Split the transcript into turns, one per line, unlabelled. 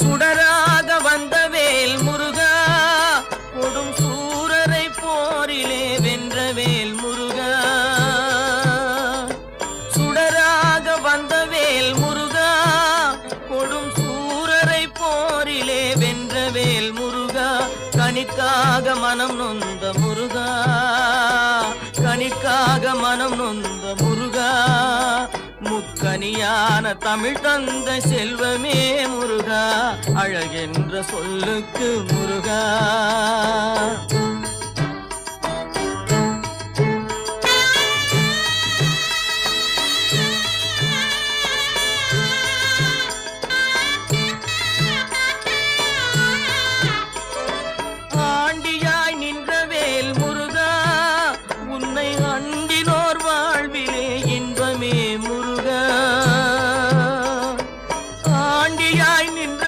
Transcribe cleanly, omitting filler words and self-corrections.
சுடராக வந்த வேல் முருகா, கொடும் சூரரை போரிலே வென்ற வேல் முருகா. சுடராக வந்த வேல் முருகா, கொடும் சூரரை போரிலே வென்ற வேல் முருகா. கனிக்காக மனம் நொந்த முருகா, கனிக்காக மனம் நொந்த முருகா. முக்கனியான தமிழ் தந்த செல்வமே முருகா, அழகென்ற சொல்லுக்கு முருகா.